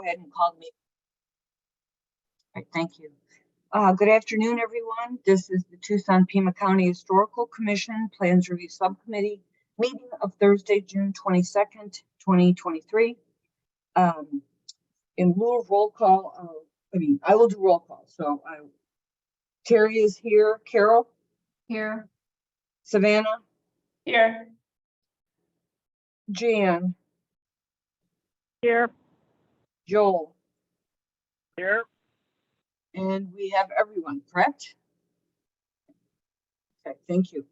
Go ahead and call the meeting. All right, thank you. Good afternoon, everyone. This is the Tucson-Pima County Historical Commission Plans Review Subcommittee meeting of Thursday, June 22nd, 2023. In lieu of roll call, I will do roll call. So Terry is here. Carol? Here. Savannah? Here. Jan? Here. Joel? Here. And we have everyone, correct? Okay, thank you.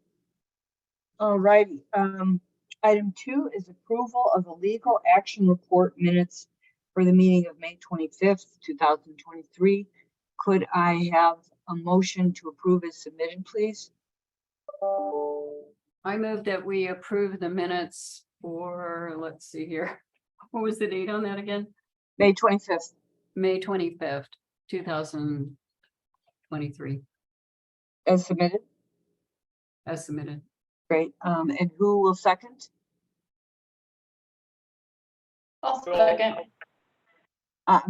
All righty. Item 2 is approval of the legal action report minutes for the meeting of May 25th, 2023. Could I have a motion to approve as submitted, please? I move that we approve the minutes for, let's see here. What was the date on that again? May 25th. May 25th, 2023, As submitted. as submitted. Great. And who will second? I'll second.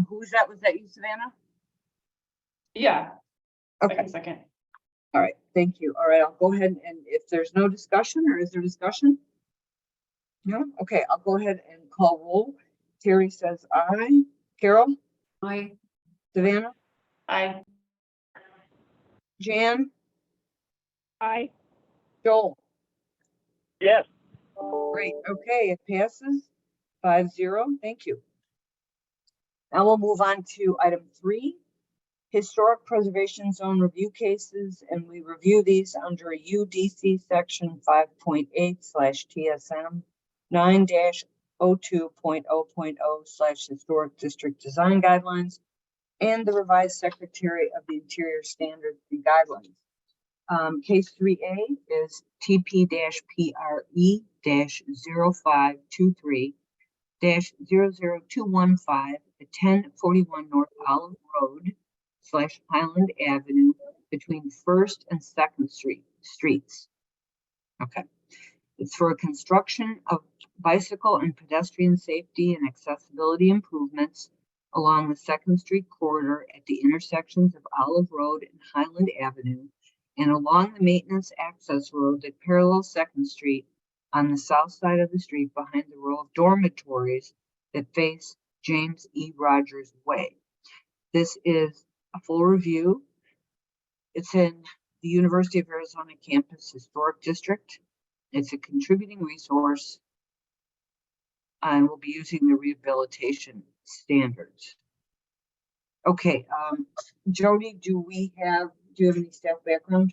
Who was that? Was that you, Savannah? Yeah. Okay. Second. All right. Thank you. All right. I'll go ahead and if there's no discussion, or is there discussion? No. Okay. I'll go ahead and call roll. Terry says aye. Carol? Aye. Savannah? Aye. Jan? Aye. Joel? Yes. Great. Okay. It passes 5-0. Thank you. Now we'll move on to item 3, historic preservation zone review cases, and we review these under UDC section 5.8/TSM 9-02.0.0/historic district design guidelines and the revised Secretary of the Interior standards and guidelines. Case 3A is TP-PRE-0523-00215 at 1041 North Olive Road / Highland Avenue between 1st and 2nd Streets. Okay. It's for a construction of bicycle and pedestrian safety and accessibility improvements along the 2nd Street corridor at the intersections of Olive Road and Highland Avenue and along the maintenance access road that parallels 2nd Street on the south side of the street behind the row of dormitories that face James E. Rogers Way. This is a full review. It's in the University of Arizona Campus Historic District. It's a contributing resource and we'll be using the rehabilitation standards. Okay, Jody, do you have any staff background?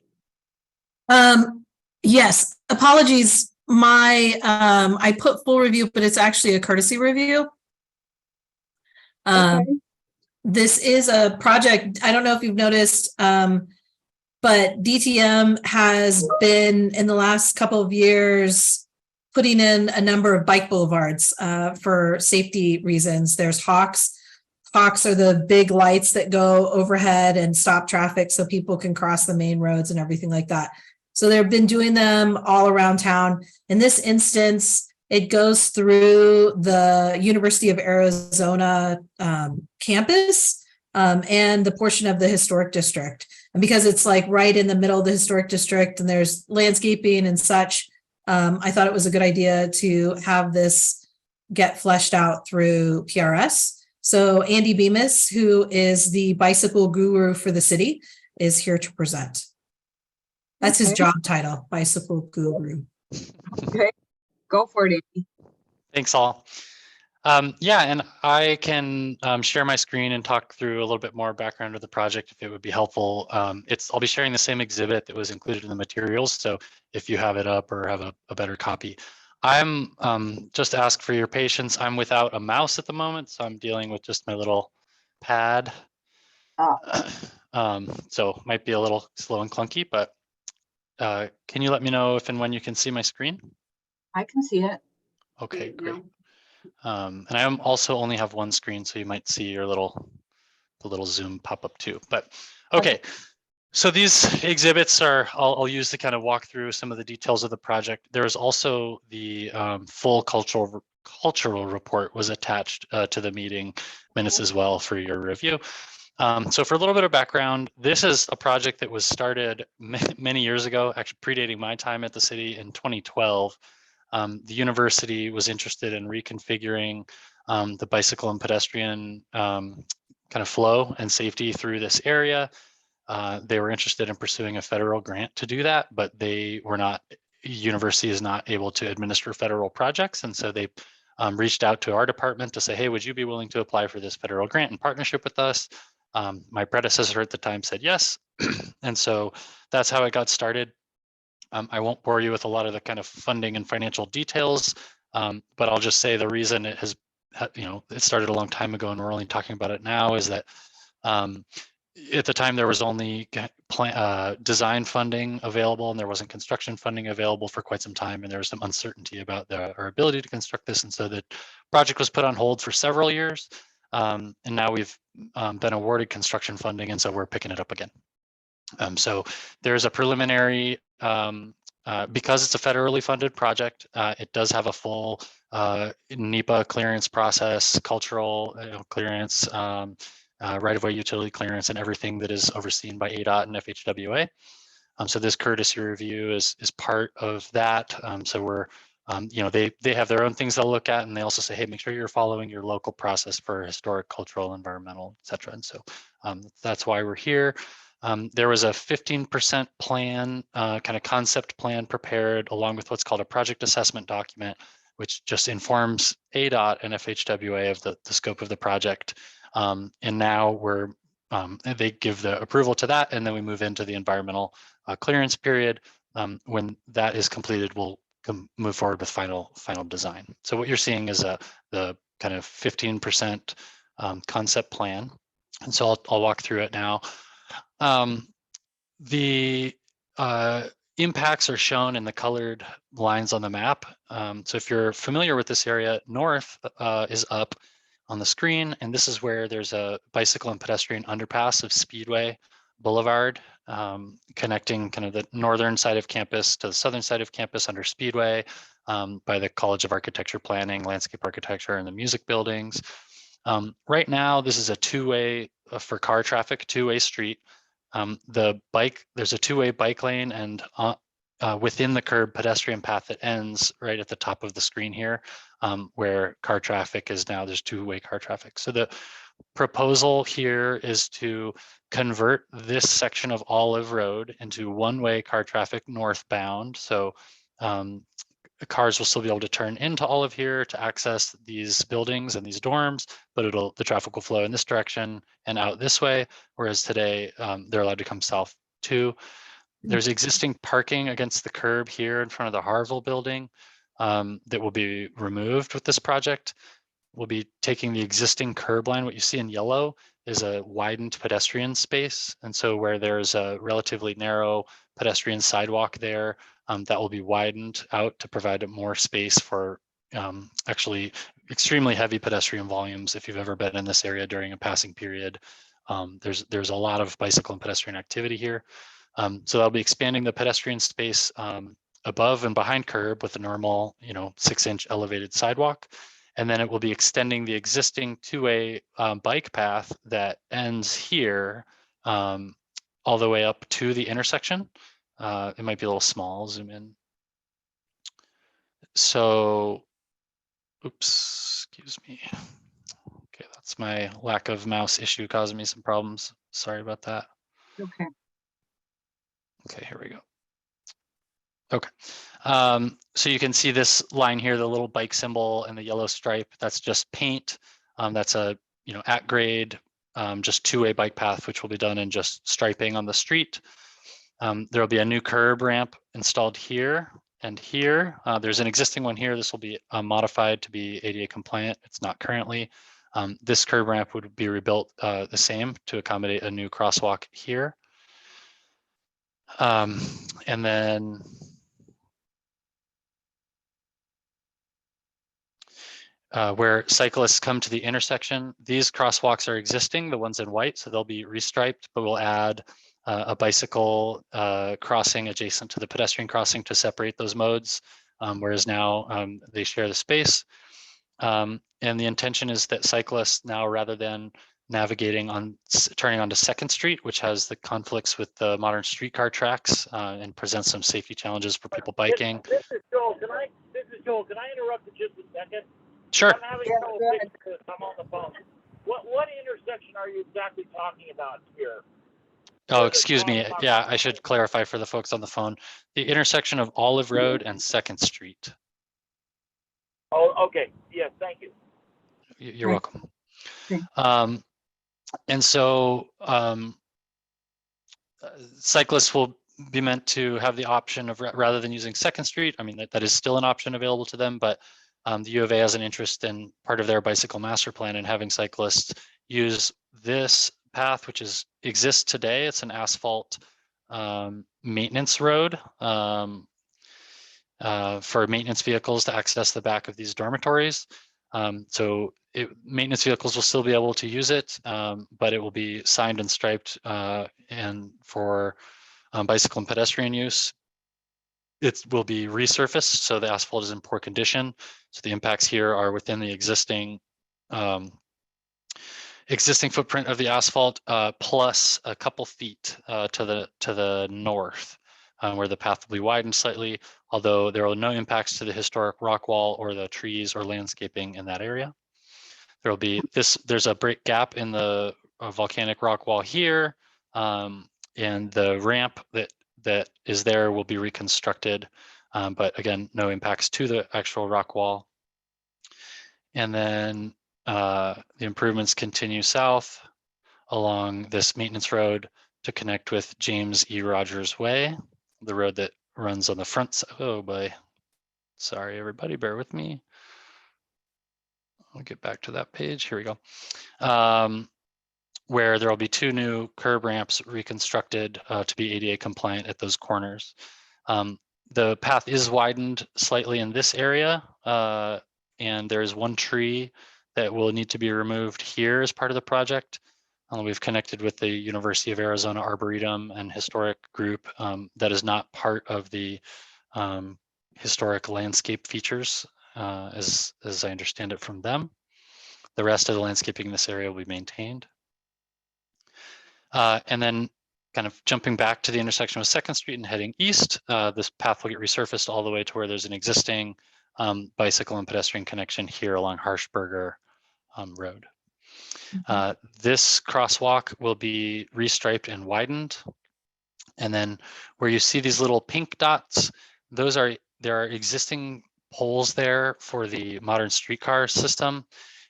Yes, apologies. I put full review, but it's actually a courtesy review. Okay. This is a project, I don't know if you've noticed, but DTM has been in the last couple of years putting in a number of bike boulevards for safety reasons. There's Hawks. Hawks are the big lights that go overhead and stop traffic so people can cross the main roads and everything like that. So they've been doing them all around town. In this instance, it goes through the University of Arizona campus and the portion of the historic district. And because it's like right in the middle of the historic district and there's landscaping and such, I thought it was a good idea to have this get fleshed out through PRS. So Andy Bemis, who is the bicycle guru for the city, is here to present. That's his job title, bicycle guru. Okay, go for it, Andy. Thanks all. Yeah, and I can share my screen and talk through a little bit more background of the project if it would be helpful. I'll be sharing the same exhibit that was included in the materials. So if you have it up or have a better copy. I'm just ask for your patience. I'm without a mouse at the moment, so I'm dealing with just my little pad. So might be a little slow and clunky, but can you let me know if and when you can see my screen? I can see it. Okay, great. And I also only have one screen, so you might see the little Zoom pop up too. But okay, so these exhibits are, I'll use to kind of walk through some of the details of the project. There is also the full cultural report was attached to the meeting, minutes as well for your review. So for a little bit of background, this is a project that was started many years ago, actually predating my time at the city in 2012. The university was interested in reconfiguring the bicycle and pedestrian kind of flow and safety through this area. They were interested in pursuing a federal grant to do that, but they were not, university is not able to administer federal projects. And so they reached out to our department to say, hey, would you be willing to apply for this federal grant in partnership with us? My predecessor at the time said yes. And so that's how it got started. I won't bore you with a lot of the kind of funding and financial details, but I'll just say the reason it has, it started a long time ago and we're only talking about it now is that at the time there was only design funding available and there wasn't construction funding available for quite some time, and there was some uncertainty about our ability to construct this, and so the project was put on hold for several years, and now we've been awarded construction funding, and so we're picking it up again. So there's a preliminary, because it's a federally funded project, it does have a full NEPA clearance process, cultural clearance, right-of-way utility clearance, and everything that is overseen by ADOT and FHWA. So this courtesy review is part of that. So we're, they have their own things they'll look at, and they also say, hey, make sure you're following your local process for historic, cultural, environmental, et cetera. And so that's why we're here. There was a 15% plan, kind of concept plan prepared along with what's called a project assessment document, which just informs ADOT and FHWA of the scope of the project. And now they give the approval to that, and then we move into the environmental clearance period. When that is completed, we'll move forward with final design. So what you're seeing is the kind of 15% concept plan. And so I'll walk through it now. The impacts are shown in the colored lines on the map. So if you're familiar with this area, north is up on the screen, and this is where there's a bicycle and pedestrian underpass of Speedway Boulevard, connecting kind of the northern side of campus to the southern side of campus under Speedway, by the College of Architecture Planning, Landscape Architecture, and the music buildings. Right now, this is a two-way for car traffic, two-way street. There's a two-way bike lane, and within the curb pedestrian path that ends right at the top of the screen here, where car traffic is now, there's two-way car traffic. So the proposal here is to convert this section of Olive Road into one-way car traffic northbound. So cars will still be able to turn into Olive here to access these buildings and these dorms, but the traffic will flow in this direction and out this way, whereas today they're allowed to come south too. There's existing parking against the curb here in front of the Harville building that will be removed with this project. We'll be taking the existing curb line. What you see in yellow is a widened pedestrian space. And so where there's a relatively narrow pedestrian sidewalk there, that will be widened out to provide more space for actually extremely heavy pedestrian volumes. If you've ever been in this area during a passing period, there's a lot of bicycle and pedestrian activity here. So I'll be expanding the pedestrian space above and behind curb with a normal, 6-inch elevated sidewalk. And then it will be extending the existing two-way bike path that ends here all the way up to the intersection. It might be a little small, zoom in. So, oops, excuse me. Okay, that's my lack of mouse issue causing me some problems. Sorry about that. Okay. Okay, here we go. Okay, so you can see this line here, the little bike symbol and the yellow stripe, that's just paint. That's a, at grade, just two-way bike path, which will be done in just striping on the street. There'll be a new curb ramp installed here and here. There's an existing one here. This will be modified to be ADA compliant. It's not currently. This curb ramp would be rebuilt the same to accommodate a new crosswalk here. And then where cyclists come to the intersection, these crosswalks are existing, the ones in white, so they'll be restriped, but we'll add a bicycle crossing adjacent to the pedestrian crossing to separate those modes, whereas now they share the space. And the intention is that cyclists now, rather than navigating on turning onto Second Street, which has the conflicts with the modern streetcar tracks and presents some safety challenges for people biking. This is Joel. Can I interrupt you just a second? Sure. I'm having Yeah, trouble go ahead. fixing this. I'm on the phone. What intersection are you exactly talking about here? Oh, excuse me. Yeah, I should clarify for the folks on the phone. The intersection of Olive Road and Second Street. Oh, okay. Yes, thank you. You're Right. welcome. Okay. And so cyclists will be meant to have the option of rather than using Second Street. I mean, that is still an option available to them, but the U of A has an interest in part of their bicycle master plan and having cyclists use this path, which exists today. It's an asphalt maintenance road for maintenance vehicles to access the back of these dormitories. So maintenance vehicles will still be able to use it, but it will be signed and striped and for bicycle and pedestrian use. It will be resurfaced, so the asphalt is in poor condition. So the impacts here are within the existing footprint of the asphalt, plus a couple feet to the north, where the path will be widened slightly, although there are no impacts to the historic rock wall or the trees or landscaping in that area. There will be there's a break gap in the volcanic rock wall here, and the ramp that is there will be reconstructed, but again, no impacts to the actual rock wall. And then the improvements continue south along this maintenance road to connect with James E. Rogers Way, the road that runs on the front side. Oh boy, sorry everybody, bear with me. I'll get back to that page. Here we go. Where there will be 2 new curb ramps reconstructed to be ADA compliant at those corners. The path is widened slightly in this area, and there's 1 tree that will need to be removed here as part of the project. We've connected with the University of Arizona Arboretum and Historic Group that is not part of the historic landscape features, as I understand it from them. The rest of the landscaping in this area will be maintained. And then kind of jumping back to the intersection with Second Street and heading east, this path will get resurfaced all the way to where there's an existing bicycle and pedestrian connection here along Harshberger Road. This crosswalk will be restriped and widened. And then where you see these little pink dots, there are existing poles there for the modern streetcar system.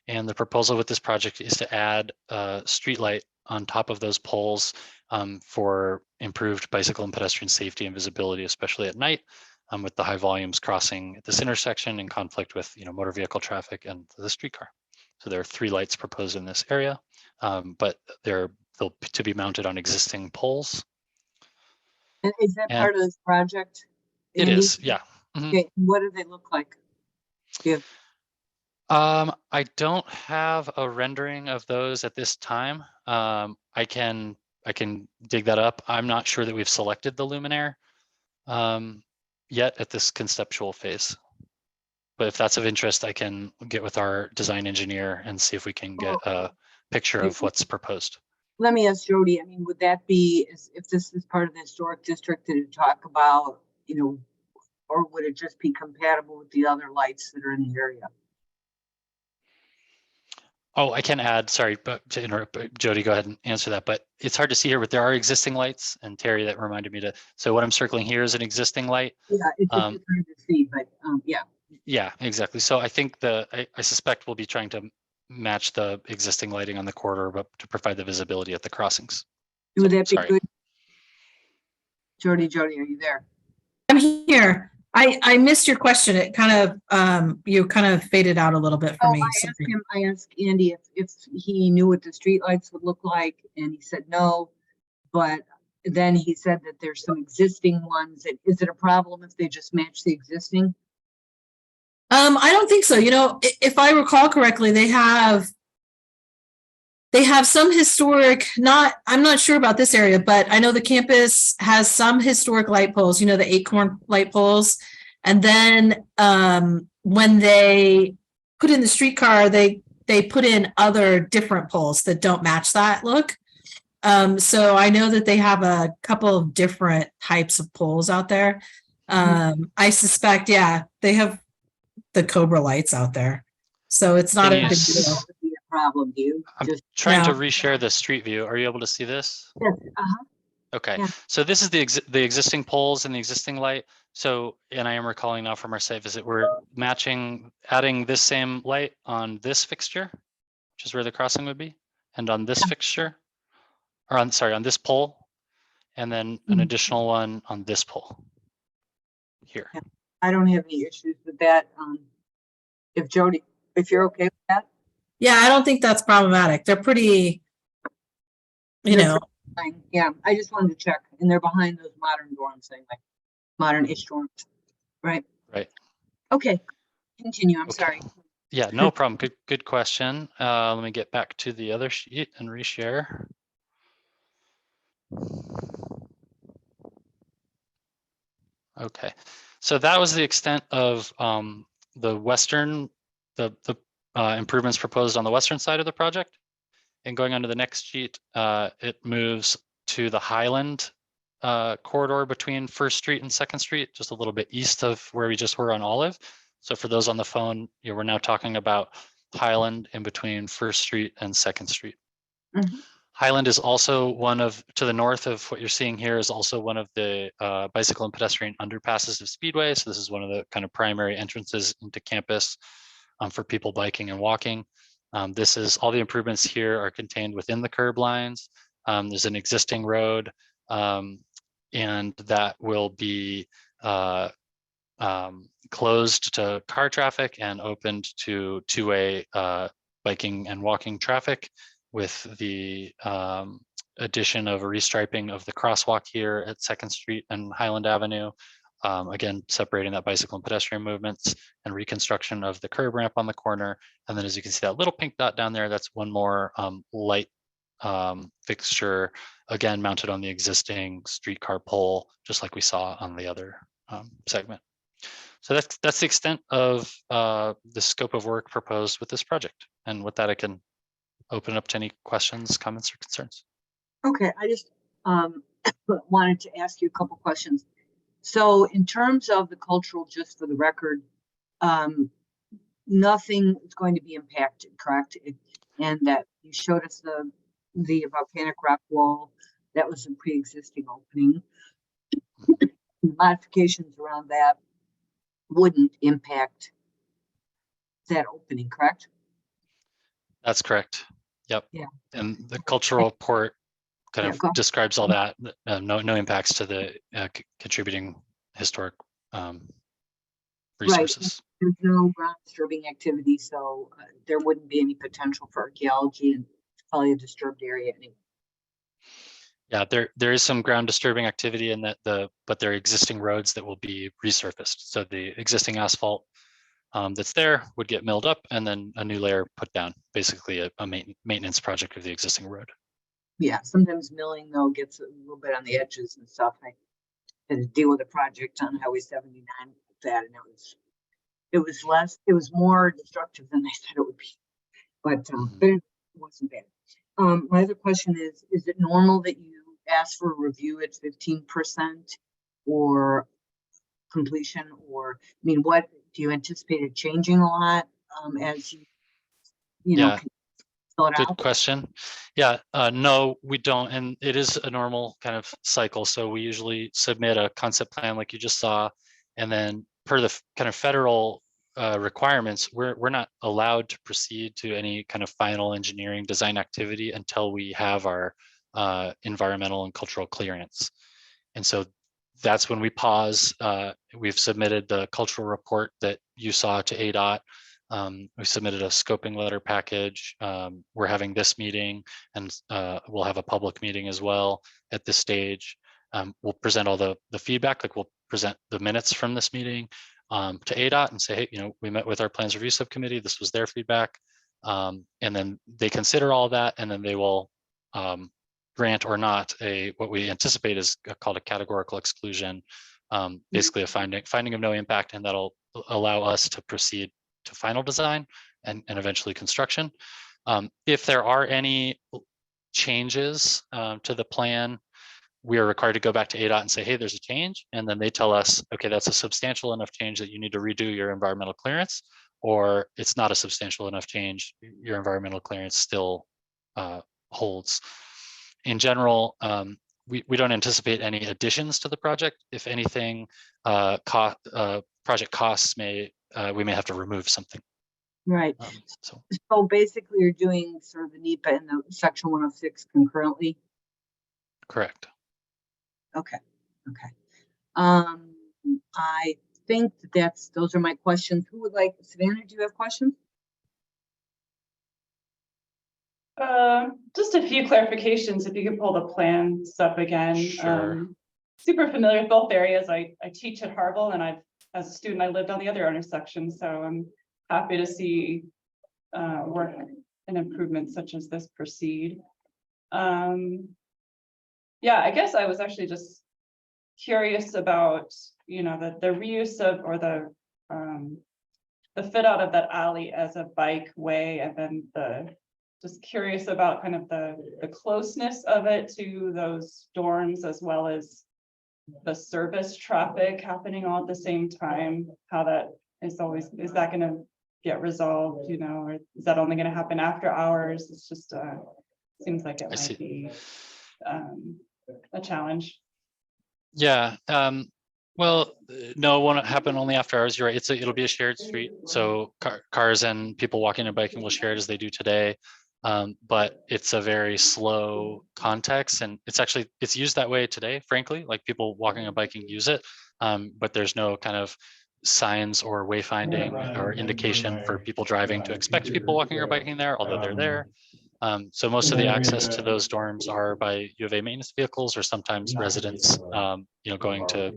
And the proposal with this project is to add a street light on top of those poles for improved bicycle and pedestrian safety and visibility, especially at night, with the high volumes crossing at this intersection in conflict with motor vehicle traffic and the streetcar. So there are 3 lights proposed in this area, but they'll to be mounted on existing poles. And is that part of this project? It Andy? is, yeah. Mhm. Okay, what do they look like? I don't have a rendering of those at this time. I can dig that up. I'm not sure that we've selected the luminaire yet at this conceptual phase. But if that's of interest, I can get with our design engineer and see if we can get a picture of what's proposed. Let me ask Jody, I mean, would that be, if this is part of the historic district that you talk about, or would it just be compatible with the other lights that are in the area? Oh, I can add, sorry, but to interrupt, Jody, go ahead and answer that. But it's hard to see here, but there are existing lights, and Terry, that reminded me to. So what I'm circling here is an existing light. Yeah, it's just hard to see, but yeah. Yeah, exactly. So I think I suspect we'll be trying to match the existing lighting on the corridor, but to provide the visibility at the crossings. Would that be sorry. good? Jody, are you there? I'm here. I missed your question. It kind of, you kind of faded out a little bit for me. I asked Andy if he knew what the streetlights would look like, and he said no, but then he said that there's some existing ones. Is it a problem if they just match the existing? I don't think so. If I recall correctly, they have some historic, I'm not sure about this area, but I know the campus has some historic light poles, the acorn light poles. And then when they put in the streetcar, they put in other different poles that don't match that look. So I know that they have a couple of different types of poles out there. I suspect, yeah, they have the Cobra lights out there. So it's not Can a you big s- deal. That would be a problem, do you? I'm Just, trying to No. reshare the street view. Are you able to see this? yes, uh-huh, Okay, Yeah. so this is the existing poles and the existing light. So, and I am recalling now from our site visit, we're adding this same light on this fixture, which is where the crossing would be, and on this fixture, or on this pole, and then an Mhm. additional one on this pole here. Yeah. I don't have any issues with that. If Jody, if you're okay with that. Yeah, I don't think that's problematic. They're pretty, you They're know, fine. Yeah, I just wanted to check, and they're behind those modern dorms, anyway, modern-ish dorms, right? Right. Okay, continue, I'm Okay. sorry. Yeah, no problem. Good question. Let me get back to the other sheet and reshare. Okay, so that was the extent of the improvements proposed on the western side of the project. And going on to the next sheet, it moves to the Highland corridor between First Street and Second Street, just a little bit east of where we just were on Olive. So for those on the phone, we're now talking about Highland in between First Street and Second Street. Mhm. Highland is also to the north of what you're seeing here is also one of the bicycle and pedestrian underpasses of Speedway. So this is one of the kind of primary entrances into campus for people biking and walking. All the improvements here are contained within the curb lines. There's an existing road and that will be closed to car traffic and opened to two-way biking and walking traffic, with the addition of a restriping of the crosswalk here at Second Street and Highland Avenue. Again, separating that bicycle and pedestrian movements, and reconstruction of the curb ramp on the corner. And then as you can see, that little pink dot down there, that's one more light fixture, again, mounted on the existing streetcar pole, just like we saw on the other segment. So that's the extent of the scope of work proposed with this project. And with that, I can open up to any questions, comments, or concerns. Okay, I just wanted to ask you a couple questions. So in terms of the cultural, just for the record, nothing is going to be impacted, correct? And that you showed us the volcanic rock wall, that was a pre-existing opening. Modifications around that wouldn't impact that opening, correct? That's correct. Yep. Yeah. And the cultural report kind Yeah, of go. describes all that. No impacts to the contributing historic resources. There's no ground disturbing activity, so there wouldn't be any potential for archaeology, and it's probably a disturbed area anyway. Yeah, there is some ground disturbing activity in that but there are existing roads that will be resurfaced. So the existing asphalt that's there would get milled up and then a new layer put down, basically a maintenance project of the existing road. Yeah, sometimes milling though gets a little bit on the edges and stuff. I had to deal with a project on Highway 79 with that, and it was more destructive than I said it would be, but it wasn't bad. My other question is it normal that you ask for a review at 15% or completion, or, I mean, what do you anticipate it changing a lot as you know, Yeah. fill it Good out? question. Yeah, no, we don't. And it is a normal kind of cycle. So we usually submit a concept plan like you just saw. And then per the kind of federal requirements, we're not allowed to proceed to any kind of final engineering design activity until we have our environmental and cultural clearance. And so that's when we pause. We've submitted the cultural report that you saw to ADOT. We submitted a scoping letter package. We're having this meeting, and we'll have a public meeting as well at this stage. We'll present all the feedback, like we'll present the minutes from this meeting to ADOT and say, hey, you know, we met with our plans review subcommittee. This was their feedback. And then they consider all that, and then they will grant or not what we anticipate is called a categorical exclusion, basically a finding of no impact, and that'll allow us to proceed to final design and eventually construction. If there are any changes to the plan, we are required to go back to ADOT and say, hey, there's a change. And then they tell us, okay, that's a substantial enough change that you need to redo your environmental clearance, or it's not a substantial enough change, your environmental clearance still holds. In general, we don't anticipate any additions to the project. If anything, project costs we may have to remove something. Right. So So basically you're doing sort of the NEPA and the section 106 concurrently. correct. Okay. Okay. I think those are my questions. Who would like, Savannah, do you have questions? Just a few clarifications, if you could pull the plans up again. Sure. Super familiar with both areas. I teach at Harville, and as a student, I lived on the other intersection, so I'm happy to see work and improvements such as this proceed. Yeah, I guess I was actually just curious about, the reuse of, or the fit out of that alley as a bike way, and then just curious about kind of the closeness of it to those dorms, as well as the service traffic happening all at the same time, how that is that going to get resolved, or is that only going to happen after hours? It's just seems like it might be a challenge. Yeah. Well, no, it won't happen only after hours. You're right. It'll be a shared street. So cars and people walking and biking will share it as they do today. But it's a very slow context, and it's used that way today, frankly, like people walking and biking use it. But there's no kind of signs or wayfinding or indication for people driving to expect people walking or biking there, although they're there. So most of the access to those dorms are by U of A maintenance vehicles, or sometimes residents, going to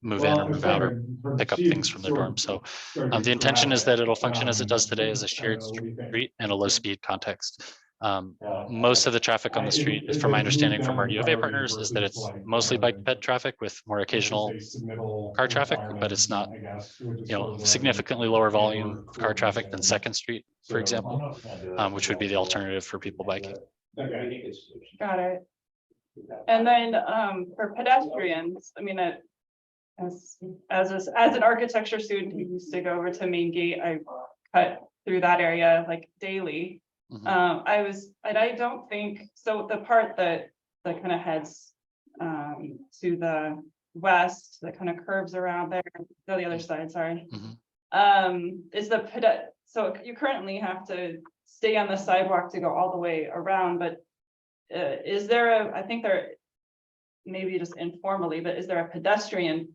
move in or move out or pick up things from their dorm. So the intention is that it'll function as it does today, as a shared street in a low speed context. Most of the traffic on the street, is, from my understanding from our U of A partners, is that it's mostly bike ped traffic with more occasional car traffic, but it's not, significantly lower volume of car traffic than 2nd Street, for example, which would be the alternative for people biking. Got it. And then for pedestrians, I mean, as an architecture student who used to go over to Main Gate, I cut through that area like daily. I don't think so. The part that kind of heads to the west, that kind of curves around there, go the other side, sorry. Is so you currently have to stay on the sidewalk to go all the way around, but is there I think there, maybe just informally, but is there a pedestrian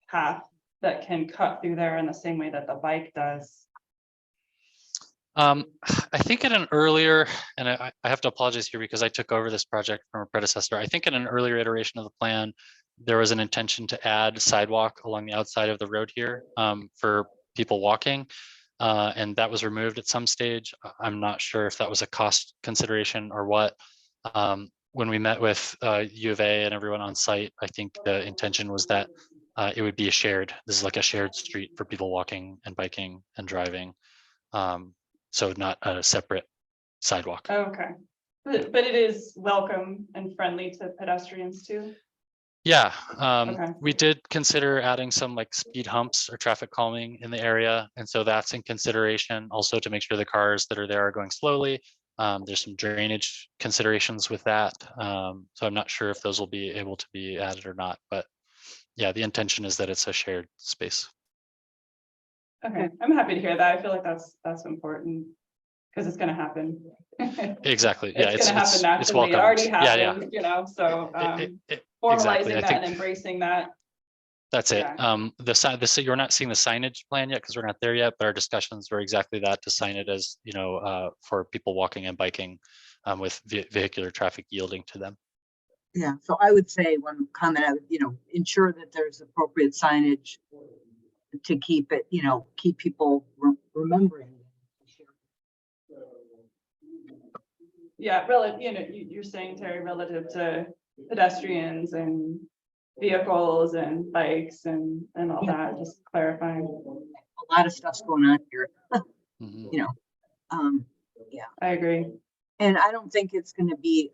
path that can cut through there in the same way that the bike does? I think in an earlier, and I have to apologize here because I took over this project from a predecessor. I think in an earlier iteration of the plan, there was an intention to add sidewalk along the outside of the road here for people walking. And that was removed at some stage. I'm not sure if that was a cost consideration or what. When we met with U of A and everyone on site, I think the intention was that it would be this is like a shared street for people walking and biking and driving. So not a separate sidewalk. Okay, but it is welcome and friendly to pedestrians too? Yeah, Okay. we did consider adding some like speed humps or traffic calming in the area. And so that's in consideration also to make sure the cars that are there are going slowly. There's some drainage considerations with that. So I'm not sure if those will be able to be added or not, but yeah, the intention is that it's a shared space. Okay, I'm happy to hear that. I feel like that's important because it's going to happen. Exactly. Yeah, it's going to happen naturally. It's welcome. It already Yeah. happened, so formalizing exactly. that and embracing that. That's Yeah. it. You're not seeing the signage plan yet because we're not there yet, but our discussions were exactly that, to sign it as, for people walking and biking with vehicular traffic yielding to them. Yeah, so I would say one comment, I would, ensure that there's appropriate signage to keep it, keep people remembering. Yeah, you're saying, Terry, relative to pedestrians and vehicles and bikes and all that, just clarifying. A lot of stuff's going on here. Mhm. you know, I agree. and I don't think it's gonna be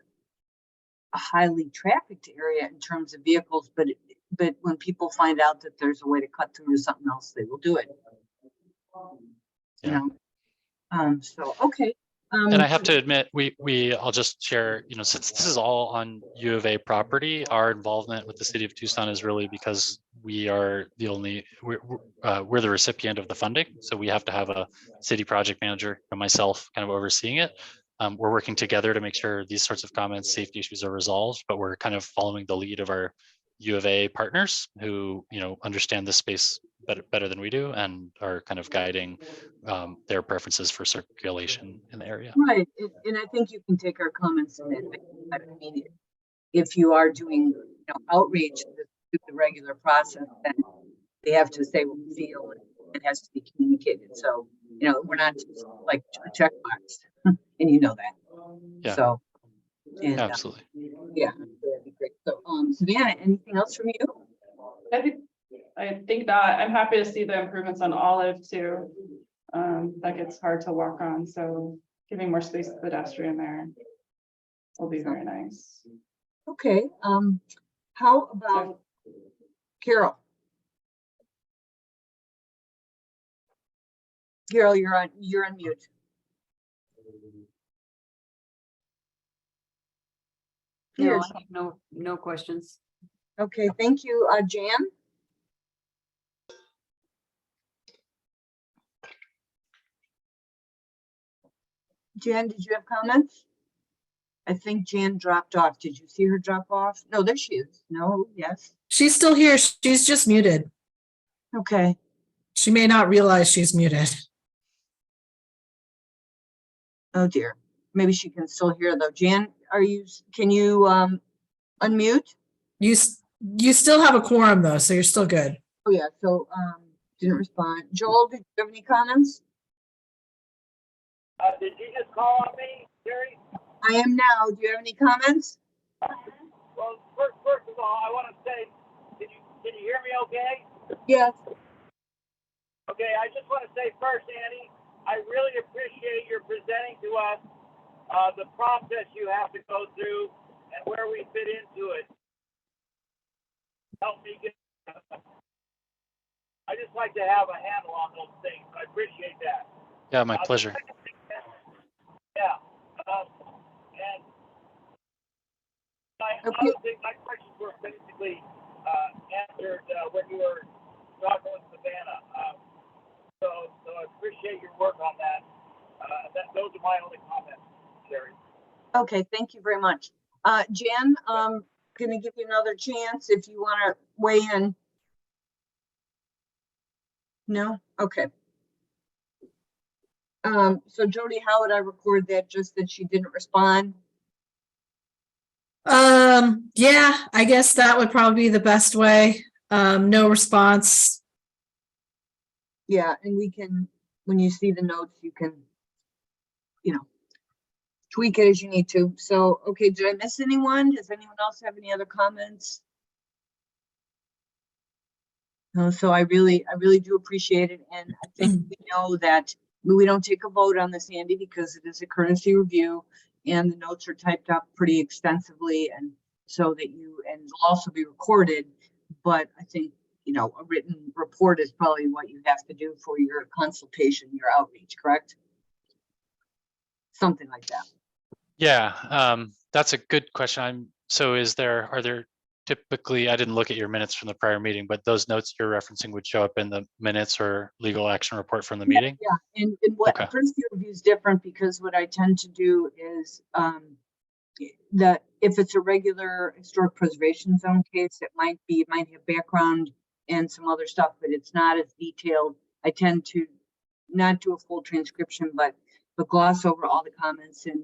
a highly trafficked area in terms of vehicles, but when people find out that there's a way to cut through something else, they will do it. You Yeah. know, so, okay. And I have to admit, I'll just share, since this is all on U of A property, our involvement with the city of Tucson is really because we are we're the recipient of the funding. So we have to have a city project manager and myself kind of overseeing it. We're working together to make sure these sorts of comments, safety issues are resolved, but we're kind of following the lead of our U of A partners who, understand this space better than we do and are kind of guiding their preferences for circulation in the area. Right, and I think you can take our comments in that. I mean, if you are doing, outreach through the regular process, then they have to say what we feel and it has to be communicated. So, we're not just like a checkbox, and that. Yeah. So, and Absolutely. yeah, that'd be great. So, Savannah, anything else from you? I think that I'm happy to see the improvements on Olive too. That gets hard to walk on, so giving more space to pedestrian there will be very nice. Okay, how about Carol? Carol, you're on mute. No, Here. I have no questions. Okay, thank you. Jan? Jan, did you have comments? I think Jan dropped off. Did you see her drop off? No, there she is. No, yes. She's still here. She's just muted. Okay. She may not realize she's muted. Oh dear. Maybe she can still hear though. Jan, can you unmute? You still have a quorum though, so you're still good. Oh yeah, so didn't respond. Joel, did you have any comments? Did you just call on me, Jerry? I am now. Do you have any comments? Well, first of all, I want to say, can you hear me okay? Yes. Okay, I just want to say first, Annie, I really appreciate your presenting to us the process you have to go through and where we fit into it. Help me get. I just like to have a handle on those things. I appreciate that. Yeah, my pleasure. Yeah. And my questions were basically answered when you were talking with Savannah. So I appreciate your work on that. Those are my only comments, Sherry. Okay, thank you very much. Jan, gonna give you another chance if you want to weigh in. No? Okay. So Jody, how would I record that? Just that she didn't respond? Yeah, I guess that would probably be the best way. No response. Yeah, and we can, when you see the notes, you can, tweak it as you need to. So, okay, did I miss anyone? Does anyone else have any other comments? No, so I really do appreciate it. And I think we know that we don't take a vote on this, Andy, because it is a courtesy review and the notes are typed up pretty extensively and so that and it'll also be recorded. But I think, a written report is probably what you have to do for your consultation, your outreach, correct? Something like that. Yeah, that's a good question. Are there typically, I didn't look at your minutes from the prior meeting, but those notes you're referencing would show up in the minutes or legal action report from the meeting? Yeah, and what Okay. courtesy review is different because what I tend to do is that if it's a regular historic preservation zone case, it might have background and some other stuff, but it's not as detailed. I tend to not do a full transcription, but gloss over all the comments and,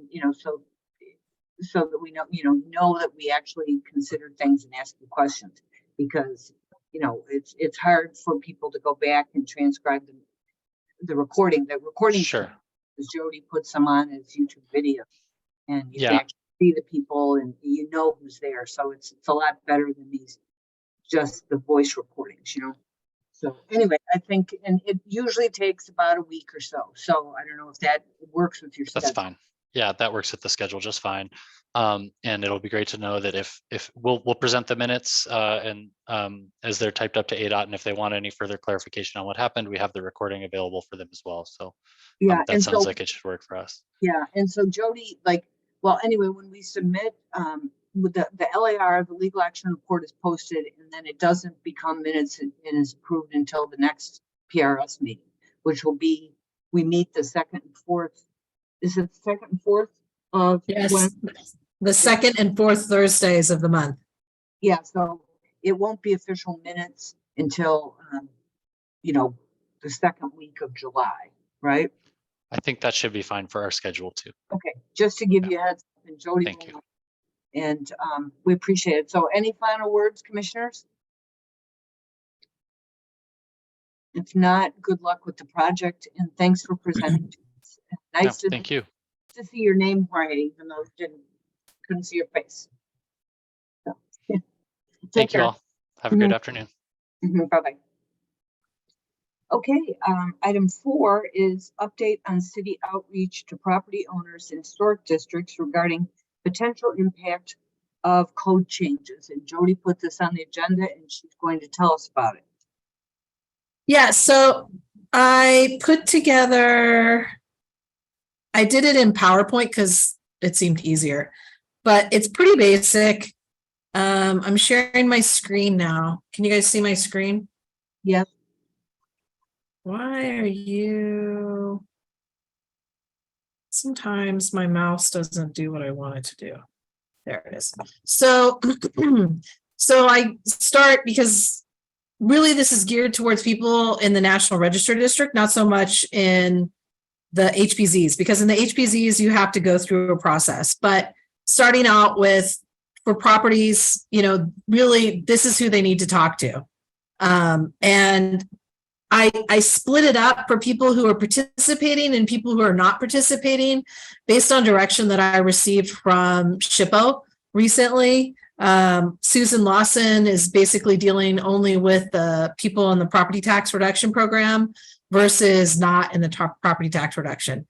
so that we know that we actually consider things and ask the questions because, it's hard for people to go back and transcribe the recording. The recording, Sure. as Jody puts them on as YouTube video, and you can Yeah. actually see the people and who's there. So it's a lot better than just the voice recordings, So anyway, I think, and it usually takes about a week or so. So I don't know if that works with your That's schedule. fine. Yeah, that works with the schedule just fine. And it'll be great to know that if we'll present the minutes and as they're typed up to ADOT, and if they want any further clarification on what happened, we have the recording available for them as well. So Yeah, that and sounds so, like it should work for us. yeah, and so Jody, like, well, anyway, when we submit, with the LAR, the legal action report is posted, and then it doesn't become minutes and is approved until the next PRS meeting, which will be, we meet the second and fourth. Is it the second and fourth of Yes, when? the second and fourth Thursdays of the month. Yeah, so it won't be official minutes until, you know, the second week of July, right? I think that should be fine for our schedule too. Okay, just to give you a heads up, and Jody. Thank you. will know. And we appreciate it. So any final words, commissioners? If not, good luck with the project and thanks for presenting. to us. No, Nice thank you. to see your name, Jorge, even though couldn't see your face. So, yeah. Thank you all. Have a great Mhm. afternoon. Bye-bye. Okay, item 4 is update on city outreach to property owners in historic districts regarding potential impact of code changes. And Jody put this on the agenda and she's going to tell us about it. Yeah, so I put together, I did it in PowerPoint because it seemed easier, but it's pretty basic. I'm sharing my screen now. Can you guys see my screen? Yes. Why are you? Sometimes my mouse doesn't do what I want it to do. There it is. So, so I start because really this is geared towards people in the National Register District, not so much in the HPZs, because in the HPZs you have to go through a process. But starting out with, for properties, you know, really this is who they need to talk to. And I split it up for people who are participating and people who are not participating based on direction that I received from SHPO recently. Susan Lawson is basically dealing only with the people in the property tax reduction program versus not in the property tax reduction.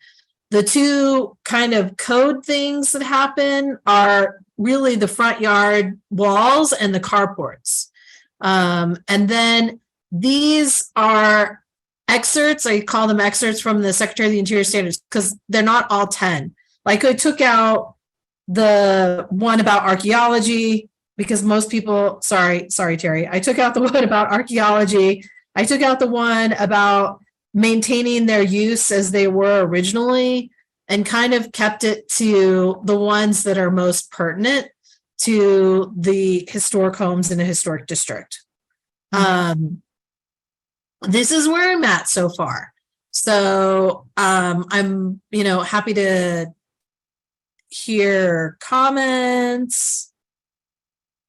The two kind of code things that happen are really the front yard walls and the carports. And then these are excerpts, I call them excerpts from the Secretary of the Interior standards because they're not all 10. Like I took out the one about archaeology because most people, sorry, Terry, I took out the one about archaeology. I took out the one about maintaining their use as they were originally and kind of kept it to the ones that are most pertinent to the historic homes in a historic district. This is where I'm at so far. So I'm, you know, happy to hear comments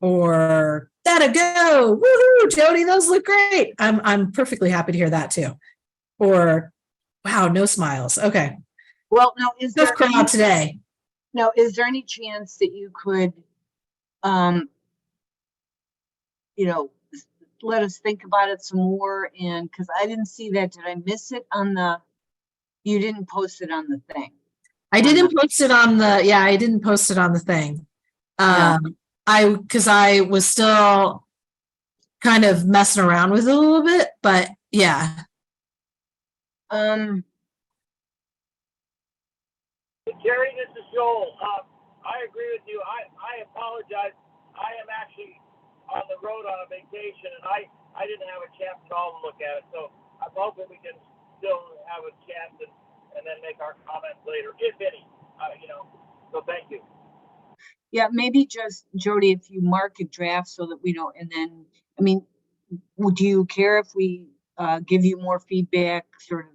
or that'll go. Woohoo, Jody, those look great. I'm perfectly happy to hear that too. Or wow, no smiles. Okay. Well, now is there Tough crowd today. now is there any chance that you could you know, let us think about it some more? And because I didn't see that, did I miss it on the, you didn't post it on the thing? I didn't post it on the, yeah, I didn't post it on the thing. Yeah. Because I was still kind of messing around with it a little bit, but yeah. Jerry, this is Joel. I agree with you. I apologize. I am actually on the road on a vacation, and I didn't have a chance at all to look at it. So I'm hoping we can still have a chance and then make our comments later, if any. You know. So thank you. Yeah, maybe just Jody, if you mark a draft so that we know, and then, I mean, would you care if we give you more feedback sort of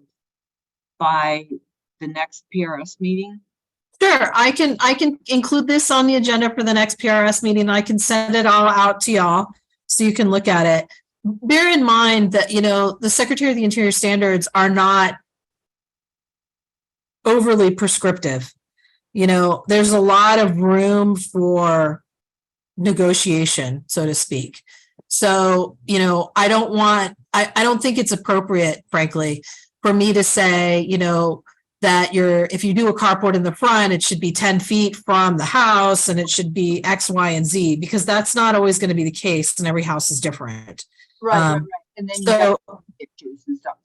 by the next PRS meeting? Sure, I can include this on the agenda for the next PRS meeting. I can send it all out to y'all so you can look at it. Bear in mind that, you know, the Secretary of the Interior standards are not overly prescriptive. You know, there's a lot of room for negotiation, so to speak. So, you know, I don't want I don't think it's appropriate, frankly, for me to say, that if you do a carport in the front, it should be 10 feet from the house and it should be X, Y, and Z, because that's not always going to be the case and every house is different. Right. And then you So, have pictures and stuff,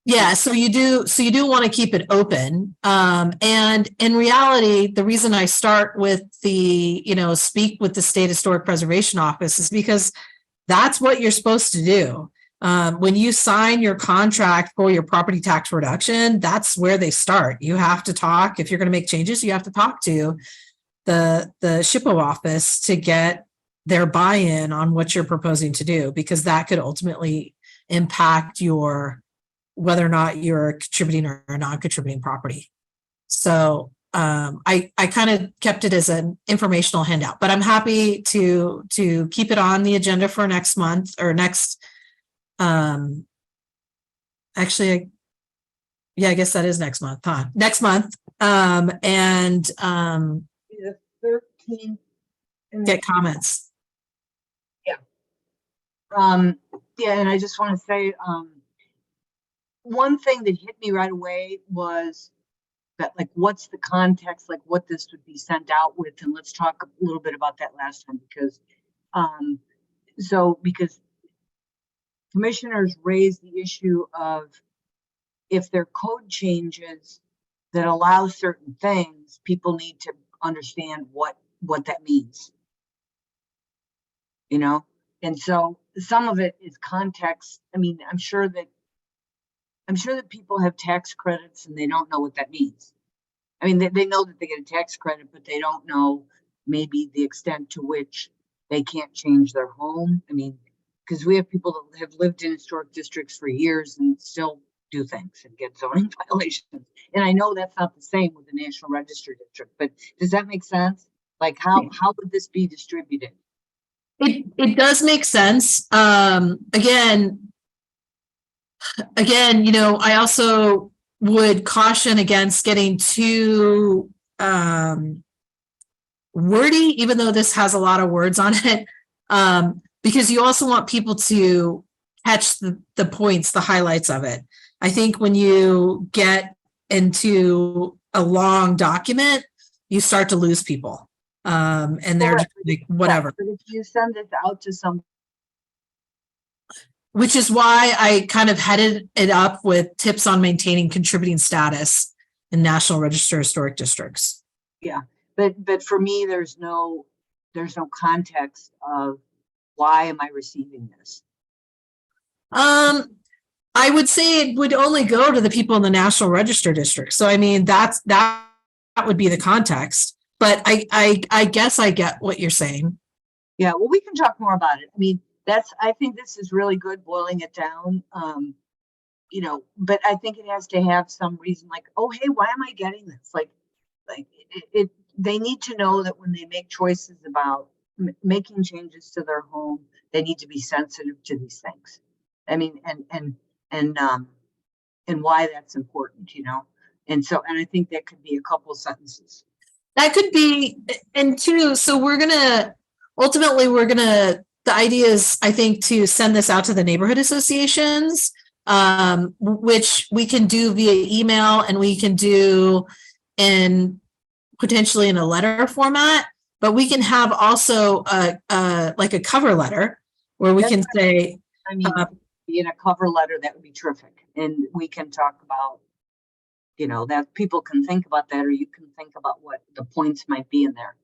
yeah, so you do want to keep it open. And in reality, the reason I start with speak with the State Historic Preservation Office is because that's what you're supposed to do. When you sign your contract for your property tax reduction, that's where they start. You have to talk, if you're going to make changes, you have to talk to the SHPO office to get their buy-in on what you're proposing to do, because that could ultimately impact whether or not you're a contributing or a non-contributing property. So I kind of kept it as an informational handout, but I'm happy to keep it on the agenda for next month or next. Actually, I guess that is next month, huh? Next month, The 13th. get comments. Yeah, and I just want to say, one thing that hit me right away was that, like, what's the context, like what this would be sent out with, and let's talk a little bit about that last time, because because commissioners raised the issue of if there are code changes that allow certain things, people need to understand what that means, and so some of it is context. I mean, I'm sure that people have tax credits and they don't know what that means. I mean, they know that they get a tax credit, but they don't know maybe the extent to which they can't change their home. I mean, because we have people that have lived in historic districts for years and still do things and get zoning violations. And I know that's not the same with the National Register district, but does that make sense? Like, how would this be distributed? It does make sense. Again, I also would caution against getting too wordy, even though this has a lot of words on it, because you also want people to catch the points, the highlights of it. I think when you get into a long document, you start to lose people, and they're just like, whatever. But if you send this out to some, which is why I kind of headed it up with tips on maintaining contributing status in National Register Historic Districts. Yeah, but for me, there's no context of why am I receiving this? I would say it would only go to the people in the National Register District. So I mean, that would be the context. But I guess I get what you're saying. Yeah, well, we can talk more about it. I mean, I think this is really good, boiling it down. But I think it has to have some reason, like, oh, hey, why am I getting this? Like they need to know that when they make choices about making changes to their home, they need to be sensitive to these things. I mean, and why that's important, And I think that could be a couple of sentences. That could be, and two, so ultimately, the idea is, I think, to send this out to the neighborhood associations, which we can do via email and we can do potentially in a letter format, but we can have also like a cover letter where we can say, I mean, in a cover letter, that would be terrific. And we can talk about, that people can think about that, or you can think about what the points might be in there.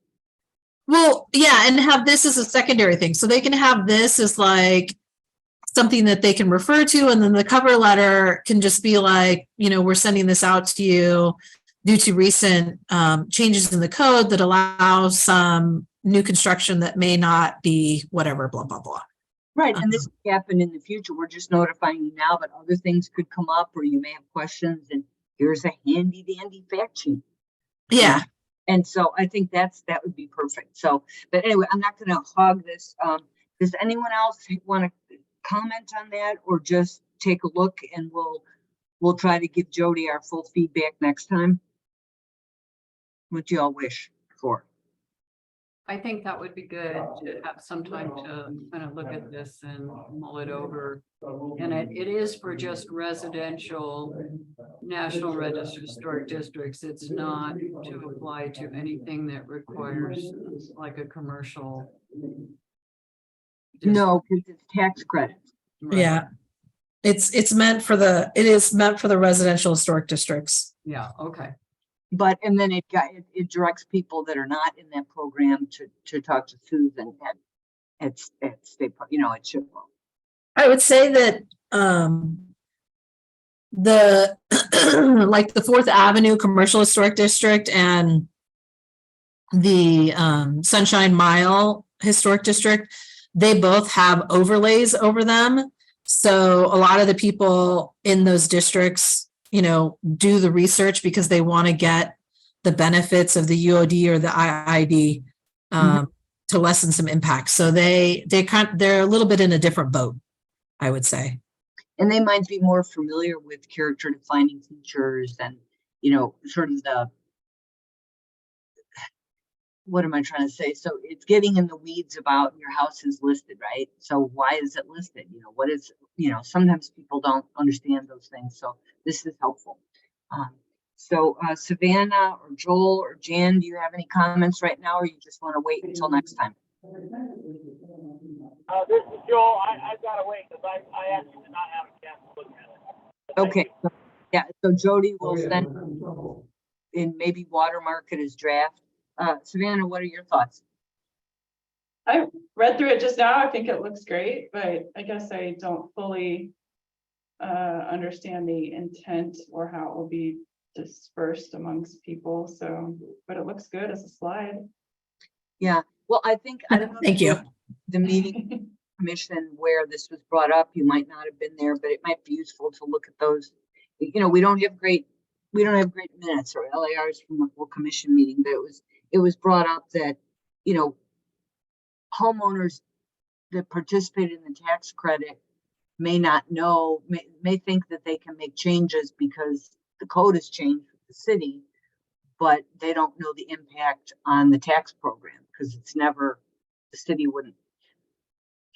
Well, yeah, and have this as a secondary thing. So they can have this as like something that they can refer to. And then the cover letter can just be like, we're sending this out to you due to recent changes in the code that allow some new construction that may not be whatever, blah, blah, blah. Right. And this could happen in the future. We're just notifying you now, but other things could come up, or you may have questions, and here's a handy dandy fact sheet. Yeah. And so I think that would be perfect. So, but anyway, I'm not going to hog this. Does anyone else want to comment on that, or just take a look, and we'll try to give Jody our full feedback next time? What do y'all wish for? I think that would be good to have some time to kind of look at this and mull it over. And it is for just residential National Register Historic Districts. It's not to apply to anything that requires like a commercial. No, because it's tax credits. Right. Yeah. It is meant for the residential historic districts. Yeah, okay. But, and then it directs people that are not in that program to talk to Susan at State, at Chippewa. I would say that the like the 4th Avenue Commercial Historic District and the Sunshine Mile Historic District, they both have overlays over them. So a lot of the people in those districts, do the research because they want to get the benefits of the UOD or the IID to lessen some impact. So they're a little bit in a different boat, I would say. And they might be more familiar with character defining features and, sort of what am I trying to say? So it's getting in the weeds about your house is listed, right? So why is it listed? What is, sometimes people don't understand those things. So this is helpful. So Savannah or Joel or Jan, do you have any comments right now, or you just want to wait until next time? This is Joel. I've got to wait because I actually did not have a chance to look at it. Okay. Yeah. So Jody will send in maybe watermark it as draft. Savannah, what are your thoughts? I read through it just now. I think it looks great, but I guess I don't fully understand the intent or how it will be dispersed amongst people. So, but it looks good as a slide. Yeah. Well, I don't know. Thank you. The meeting commission where this was brought up, you might not have been there, but it might be useful to look at those. We don't have great minutes or LARs from the full commission meeting, but it was brought up that, homeowners that participate in the tax credit may not know, may think that they can make changes because the code has changed with the city, but they don't know the impact on the tax program because it's never, the city wouldn't,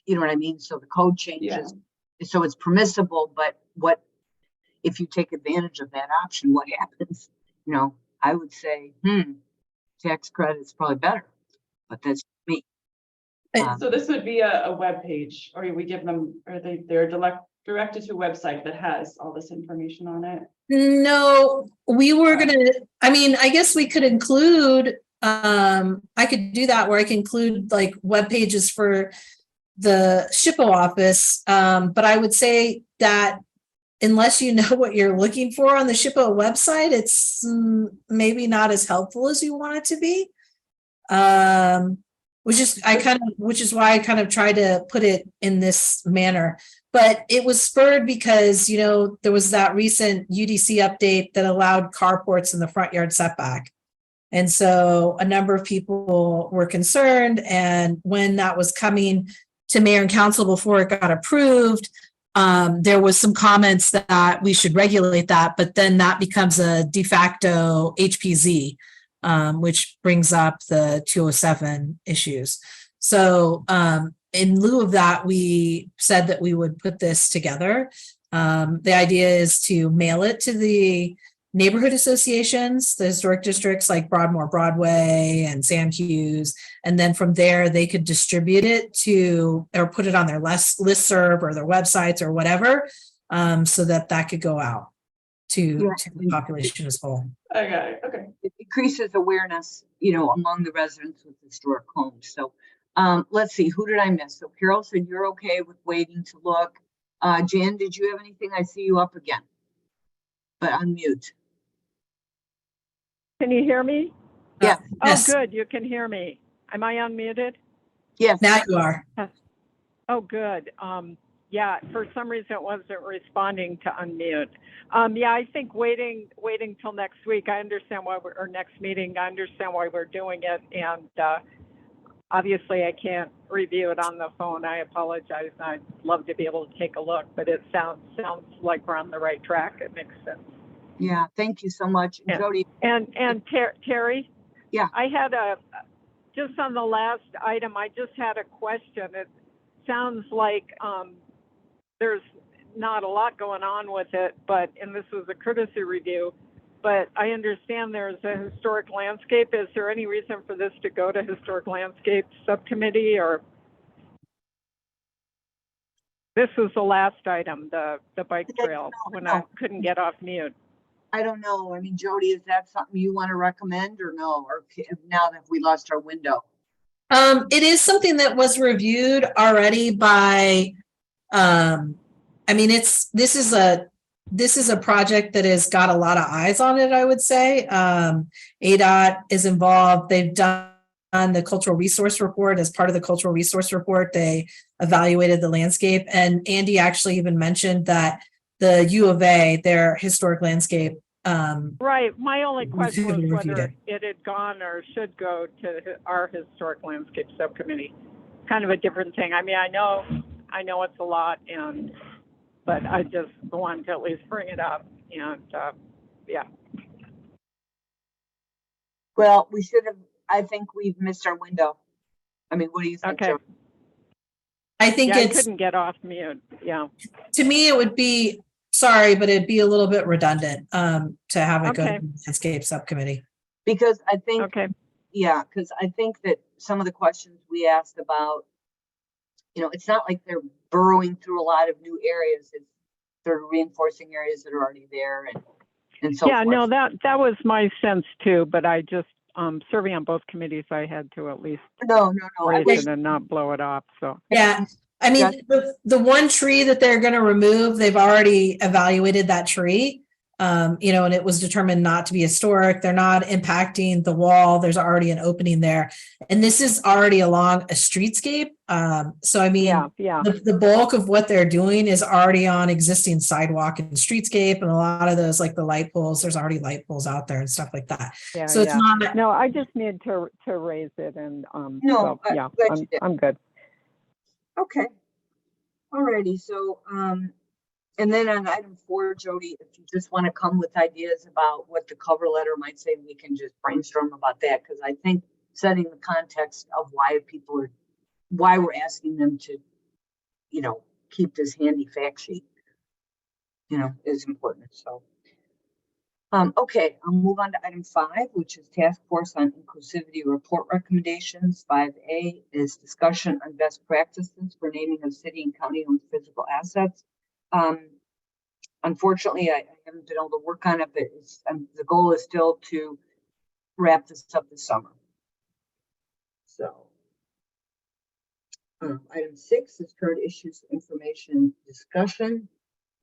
you know what I mean? So the code changes. Yeah. So it's permissible, but what if you take advantage of that option, what happens? I would say, tax credit is probably better, but that's me. So this would be a web page, or we give them, or they're directed to a website that has all this information on it. No, we were I guess we could include, I could do that where I can include like web pages for the SHPO office. But I would say that unless you know what you're looking for on the SHPO website, it's maybe not as helpful as you want it to be. Which is why I kind of try to put it in this manner. But it was spurred because, there was that recent UDC update that allowed carports in the front yard setback. And so a number of people were concerned. And when that was coming to mayor and council before it got approved, there was some comments that we should regulate that, but then that becomes a de facto HPZ, which brings up the 207 issues. So in lieu of that, we said that we would put this together. The idea is to mail it to the neighborhood associations, the historic districts like Broadmoor Broadway and Sam Hughes, and then from there they could distribute it to or put it on their listserv or their websites or whatever, so that could go out to the population as a whole. Okay. It increases awareness, among the residents with historic homes. So let's see, who did I miss? So Carol said you're okay with waiting to look. Jan, did you have anything? I see you up again, but unmute. Can you hear me? Yeah. Yes. Oh, good. You can hear me. Am I unmuted? Yes. Now you are. Oh, good. Yeah, for some reason it wasn't responding to unmute. Yeah, I think waiting till next week. I understand why or next meeting. I understand why we're doing it, and obviously I can't review it on the phone. I apologize. I'd love to be able to take a look, but it sounds like we're on the right track. It makes sense. Yeah, thank you so much, Yeah. Jody. And Terry. Yeah. I had just on the last item, I just had a question. It sounds like there's not a lot going on with it, and this was a courtesy review, but I understand there's a historic landscape. Is there any reason for this to go to historic landscape subcommittee, or? This was the last item, the bike trail, when I couldn't get off mute. I don't know. I mean, Jody, is that something you want to recommend or no? Or now that we lost our window? It is something that was reviewed already by, I mean, this is a project that has got a lot of eyes on it, I would say. ADOT is involved. They've done the cultural resource report. As part of the cultural resource report, they evaluated the landscape. And Andy actually even mentioned that the U of A, their historic landscape. Right. My only question was reviewed whether it had gone or should go to our historic landscape subcommittee. Kind of a different thing. I mean, I know it's a lot, but I just wanted to at least bring it up. And yeah. Well, we should have. I think we've missed our window. I mean, what do you think, Okay. Jody? I think I it's, couldn't get off mute. Yeah. to me, it would be, sorry, but it'd be a little bit redundant to have it go to Okay. the landscape subcommittee. Because I think, Okay. yeah, because I think that some of the questions we asked about, it's not like they're burrowing through a lot of new areas. It's they're reinforcing areas that are already there and so Yeah. forth. No, that was my sense too. But I just serving on both committees, I had to at least No. I raise wish it and not blow it off. So. Yeah, I mean, the one tree that they're going to remove, they've already evaluated that tree. And it was determined not to be historic. They're not impacting the wall. There's already an opening there. And this is already along a streetscape. So, I mean, Yeah. the bulk of what they're doing is already on existing sidewalk and streetscape. And a lot of those, like the light poles, there's already light poles out there and stuff like that. Yeah. So it's not. No, I just need to raise it and No, so, yeah, I'm glad you did. I'm good. Okay. Alrighty. So, and then on item 4, Jody, if you just want to come with ideas about what the cover letter might say, we can just brainstorm about that. Because I think setting the context of why we're asking them to, keep this handy fact sheet, is important. So, okay, I'll move on to item 5, which is task force on inclusivity report recommendations. 5A is discussion on best practices for naming of city and county owned physical assets. Unfortunately, I haven't been able to work on it, but the goal is still to wrap this up this summer. So, item 6 is current issues information discussion.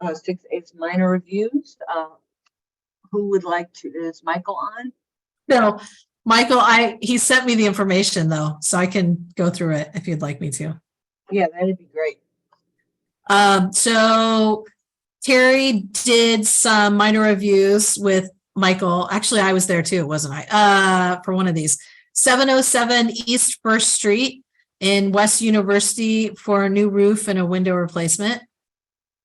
6A is minor reviews. Who would like to? Is Michael on? No, Michael, he sent me the information though, so I can go through it if you'd like me to. Yeah, that'd be great. So Terry did some minor reviews with Michael. Actually, I was there too, wasn't I? For one of these. 707 East First Street in West University for a new roof and a window replacement.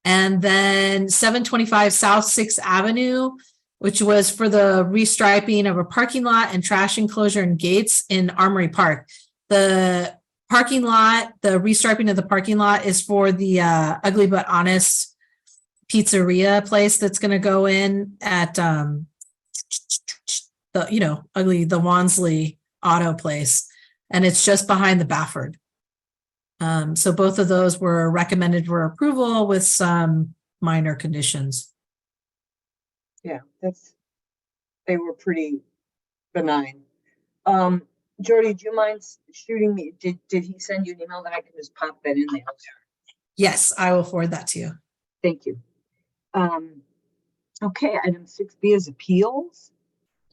And then 725 South 6th Avenue, which was for the restriping of a parking lot and trash enclosure and gates in Armory Park. The parking lot, the restriping of the parking lot is for the Ugly But Honest pizzeria place that's going to go in at the Wansley auto place. And it's just behind the Bafford. So both of those were recommended for approval with some minor conditions. Yeah, they were pretty benign. Jody, do you mind shooting me? Did he send you an email that I can just pop that in there? Yes, I will forward that to you. Thank you. Okay, item 6B is appeals.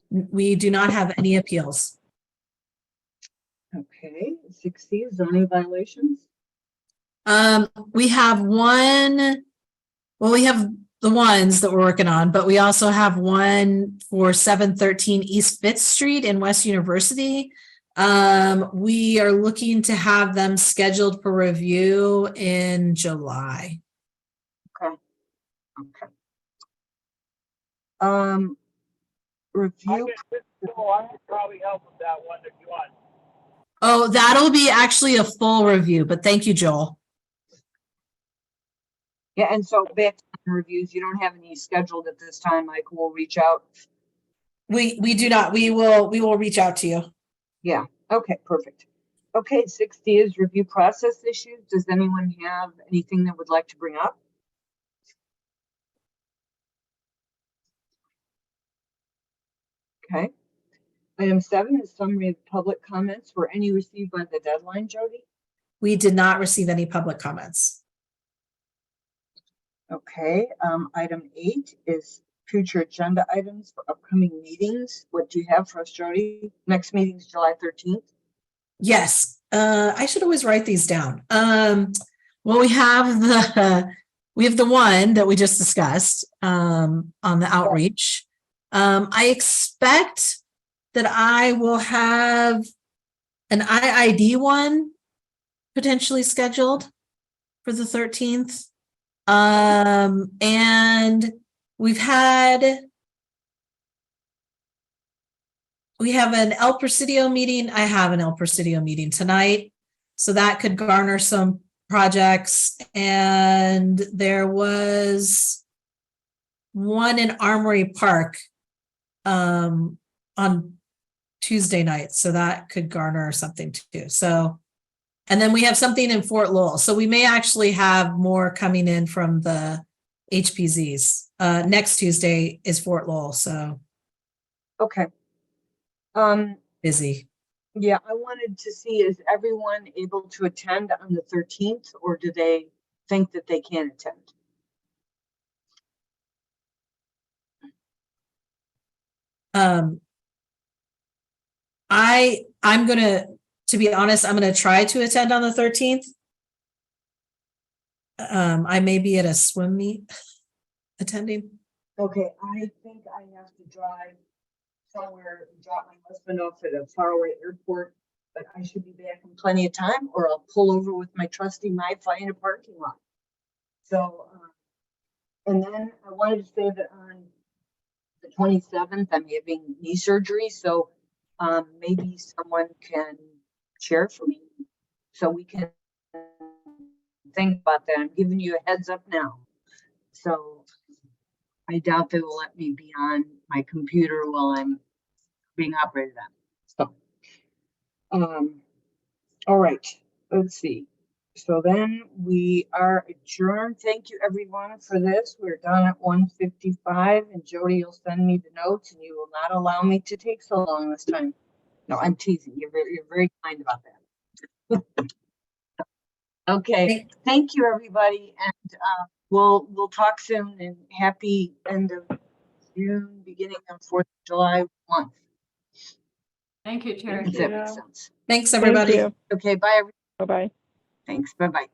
We do not have any appeals. Okay, 6C is zoning violations. We have one, well, we have the ones that we're working on, but we also have one for 713 East 5th Street in West University. We are looking to have them scheduled for review in July. Okay. Review. I could probably help with that one if you want. Oh, that'll be actually a full review, but thank you, Joel. Yeah, and so back to the reviews, you don't have any scheduled at this time, Michael will reach out. We do not. We will reach out to you. Yeah, okay, perfect. Okay, 60 is review process issues. Does anyone have anything that would like to bring up? Okay. Item 7 is summary of public comments. Were any received by the deadline, Jody? We did not receive any public comments. Okay, item 8 is future agenda items for upcoming meetings. What do you have for us, Jody? Next meeting is July 13th. Yes, I should always write these down. Well, we have the one that we just discussed on the outreach. I expect that I will have an IID one potentially scheduled for the 13th. And we have an El Presidio meeting. I have an El Presidio meeting tonight, so that could garner some projects. And there was one in Armory Park on Tuesday night, so that could garner something too. So, and then we have something in Fort Lowell, so we may actually have more coming in from the HPZs. Next Tuesday is Fort Lowell, so Okay. busy. Yeah, I wanted to see, is everyone able to attend on the 13th, or do they think that they can attend? I'm gonna, to be honest, I'm gonna try to attend on the 13th. I may be at a swim meet attending. Okay, I think I have to drive somewhere, drop my husband off at a faraway airport, but I should be back in plenty of time, or I'll pull over with my trusty MiFi in a parking lot. So, and then I wanted to say that on the 27th, I'm having knee surgery, so maybe someone can share for me, so we can think about that. I'm giving you a heads up now. So I doubt they will let me be on my computer while I'm being operated on. So, all right, let's see. So then we are adjourned. Thank you everyone for this. We're done at 1:55, and Jody, you'll send me the notes, and you will not allow me to take so long this time. No, I'm teasing. You're very kind about that. Okay, thank you everybody, and we'll talk soon, and happy end of June, beginning of 4th of July month. Thank you, Terry. If that makes sense. Thanks, everybody. Thank you. Okay, bye. Bye-bye. Thanks. Bye-bye.